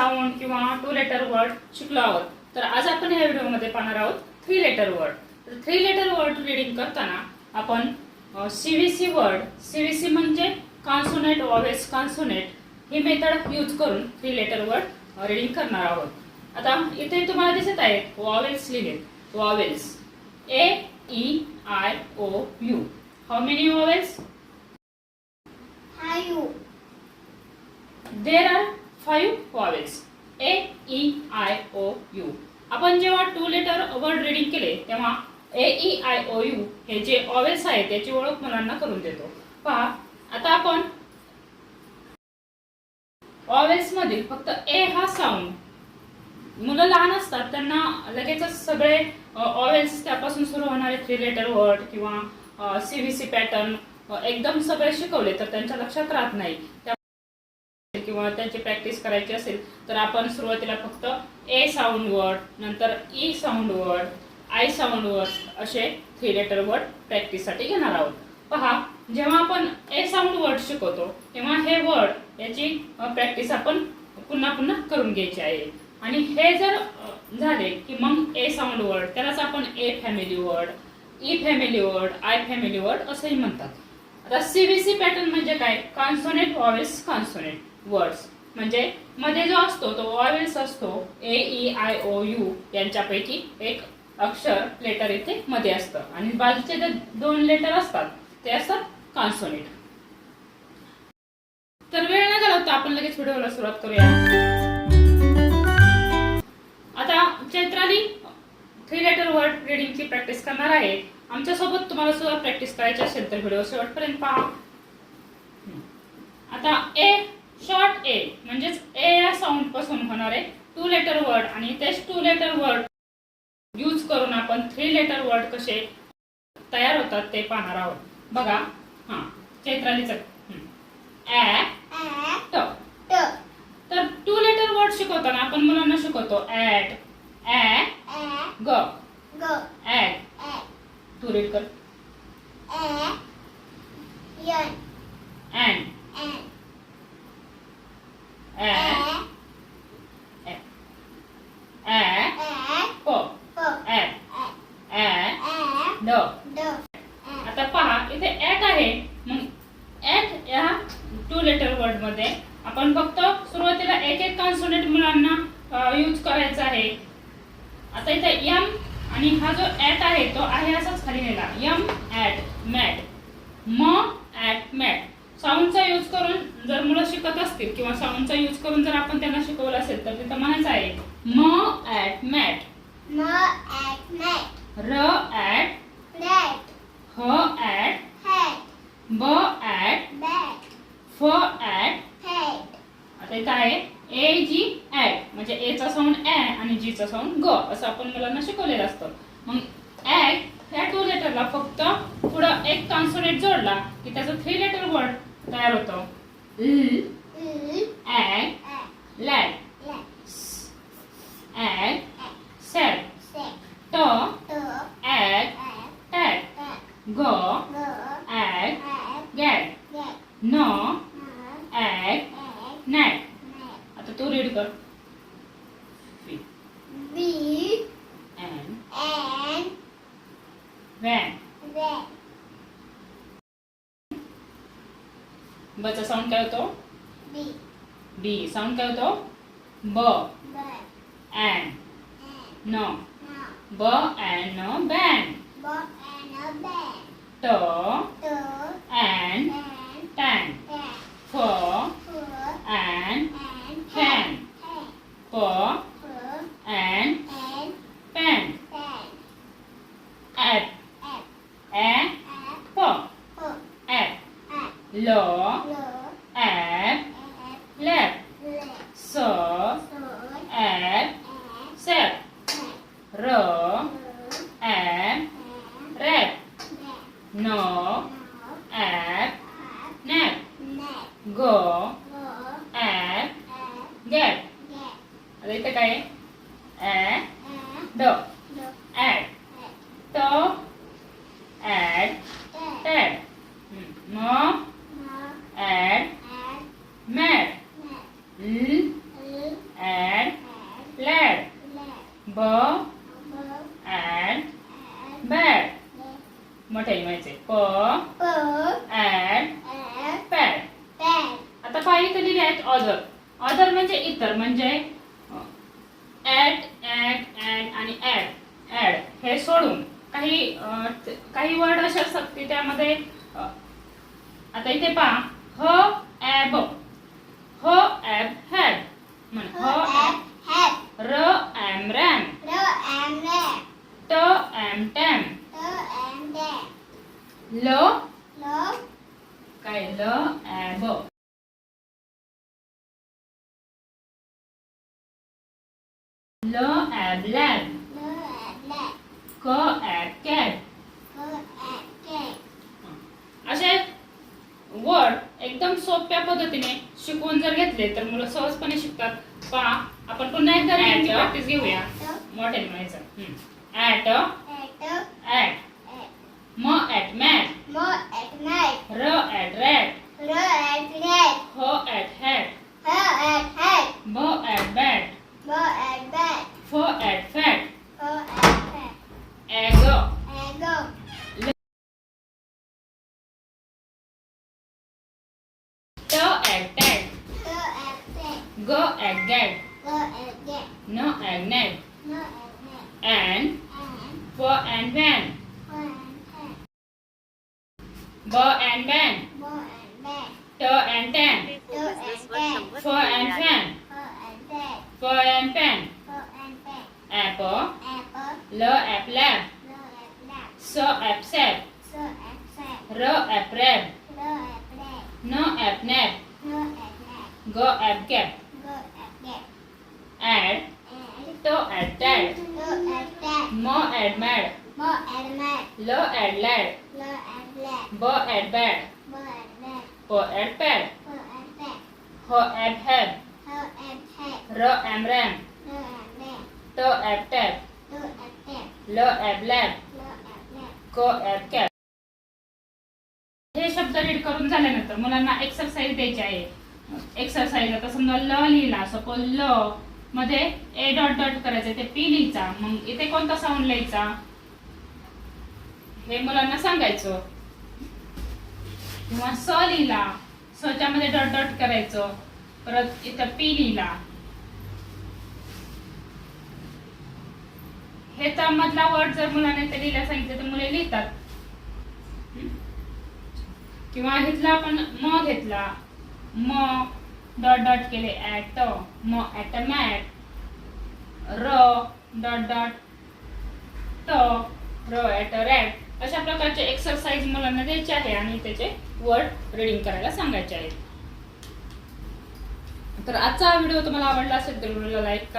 Sound किंवा 2 letter word शिकलो आहोत. तर आज आपण या व्हिडिओमध्ये पाहणार आहोत 3 लेटर वर्ड. तर 3 लेटर वर्ड रीडिंग करताना आपण सीव्हीसी वर्ड, सीव्हीसी म्हणजे कॉन्सोनेंट व्हॉवेल्स कॉन्सोनेंट ही मेथड यूज करून 3 लेटर वर्ड रीडिंग करणार आहोत. आता इथे तुम्हाला दिसत आहेत व्हॉवेल्स लिहिलेत. व्हॉवेल्स A-E-I-O-U. How many vowels? 5. There are 5 vowels. A-E-I-O-U. आपण जेव्हा 2 लेटर वर्ड रीडिंग केले तेव्हा A-E-I-O-U हे जे व्हॉवेल्स आहेत त्याची ओळख मुलांना करून देतो. पहा आता आपण व्हॉवेल्स मधील फक्त ए हा साऊंड, मुलं लहान असतात त्यांना लगेचच सगळे व्हॉवेल्स त्यापासून सुरू होणारे 3 लेटर वर्ड किंवा सीव्हीसी पॅटर्न एकदम सगळे शिकवले तर त्यांच्या लक्षात राहत नाही. किंवा त्यांची प्रॅक्टिस करायची असेल तर आपण सुरुवातीला फक्त ए साऊंड वर्ड, नंतर E sound word, I sound word असे 3 लेटर वर्ड प्रॅक्टिससाठी घेणार आहोत. पहा जेव्हा आपण ए साऊंड वर्ड शिकवतो तेव्हा हे वर्ड याची प्रॅक्टिस आपण पुन्हा पुन्हा करून घ्यायची आहे. आणि हे जर झाले की मग ए साऊंड वर्ड त्यालाच आपण A family word, E family word, I family word असंही म्हणतात. आता सीव्हीसी पॅटर्न म्हणजे काय? कॉन्सोनेंट व्हॉवेल्स कॉन्सोनेंट वर्ड्स म्हणजे मध्ये जो असतो तो व्हॉवेल्स असतो. A-E-I-O-U यांच्यापैकी एक अक्षर लेटर इथे मध्ये असतं आणि बाजूचे जे 2 लेटर असतात ते असतात कॉन्सोनेंट. तर वेळ न घालवता आपण लगेच व्हिडिओला सुरुवात करूया. आता चैत्राली 3 लेटर वर्ड रीडिंगची प्रॅक्टिस करणार आहे. आमच्यासोबत तुम्हाला सुद्धा प्रॅक्टिस करायची असेल तर व्हिडिओ शेवटपर्यंत पहा. आता ए शॉर्ट ए म्हणजेच ए या साऊंड पासून होणारे 2 लेटर वर्ड आणि तेच 2 लेटर वर्ड यूज करून आपण 3 लेटर वर्ड कसे तयार होतात ते पाहणार आहोत. बघा हा चैत्रालीचं ॲ ट. तर 2 लेटर वर्ड शिकवताना आपण मुलांना शिकवतो ॲट, ॲ ग ॲट. तू रीड कर. अँड आता पहा इथे ॲट आहे. मग ॲट या 2 लेटर वर्ड मध्ये आपण फक्त सुरुवातीला एक एक कॉन्सोनेंट मुलांना यूज करायचा आहे. आता इथे यम आणि हा जो ॲट आहे तो आहे असाच खाली नेला. यम ॲट मॅट, म ॲट मॅट. साऊंडचा यूज करून जर मुलं शिकत असतील किंवा साऊंडचा यूज करून जर आपण त्यांना शिकवलं असेल तर तिथं म्हणायचं आहे म ॲट मॅट, र ॲट ह ॲट ब ॲट फ ॲट. आता इथं आहे ए जी ॲट म्हणजे ए चा साऊंड ॲ आणि जी चा साऊंड ग असं आपण मुलांना शिकवलेलं असतं. मग ॲट या 2 लेटरला फक्त पुढं एक कॉन्सोनेंट जोडला की त्याचं 3 लेटर वर्ड तयार होतं. ल ॲट लॅट, ॲट सॅट, ट ॲट टॅट, ग ॲट गॅट, न ॲट नॅट. आता तू रीड कर. वॅन. बचा साऊंड काय होतो? बी. साऊंड काय होतो? ब. एन. न. ब एन न बॅन. ट एन टॅन. फ एन फॅन. प एन पॅन. ॲट ॲ प ॲट. ल ॲट लॅट. स ॲट सॅट. र ॲट रॅट. न ॲट नॅट. ग ॲट गॅट. आता इथे काय ॲ ड ॲट. ट ॲट टॅट. म ॲट मॅट. ल ॲट म्हणजे ऍट ऍट ऍट आणि ऍड ऍड हे सोडून काही वर्ड असे असतात की त्यामध्ये आता इथे पहा ह ॲब हॅड म्हण र ॲम रॅम ट ॲम टॅम ल काय ल ॲब ल ॲब लॅब क ॲब कॅट असे वर्ड एकदम सोप्या पद्धतीने शिकवून जर घेतले तर मुलं सहजपणे शिकतात. पहा आपण पुन्हा एकदा प्रॅक्टिस घेऊया. मोठ्याने म्हणायचं ॲट ॲट म ॲट मॅट र ॲट रॅट ह ॲट हॅट ब ॲट बॅट फ ॲट फॅट ॲग ट ॲट टॅट ग ॲट गॅट न at NAAT and for and van b and ban t and tan for and fan for and pan apple l app lab so app sap r app rab no app nap go app gap add to add dad mo add mad lo add lad bo add bad po add pad ho add head ro am ram to add tab lo add lab ko add cap. हे शब्द read करून झाल्यानंतर मुलांना exercise द्यायची आहे. Exercise आता समजा ल लिहिला सपोज ल मध्ये ए डॉट डॉट करायचं ते पी लिहायचा. मग इथे कोणता साऊंड लिहायचा हे मुलांना सांगायचं. किंवा स लिहिला सच्या मध्ये डॉट डॉट करायचं. परत इथं पी लिहिला हे तर मधला वर्ड जर मुलांना इथे लिहायला सांगितलं तर मुले लिहितात. किंवा इथला आपण म घेतला म डॉट डॉट केले ॲट म ॲट मॅट र डॉट डॉट ट र ॲट रॅट अशा प्रकारचे एक्सरसाइज मुलांना द्यायचे आहे आणि त्याचे वर्ड रीडिंग करायला सांगायचे आहेत. तर आजचा व्हिडिओ तुम्हाला आवडला असेल तर व्हिडिओला लाईक करा.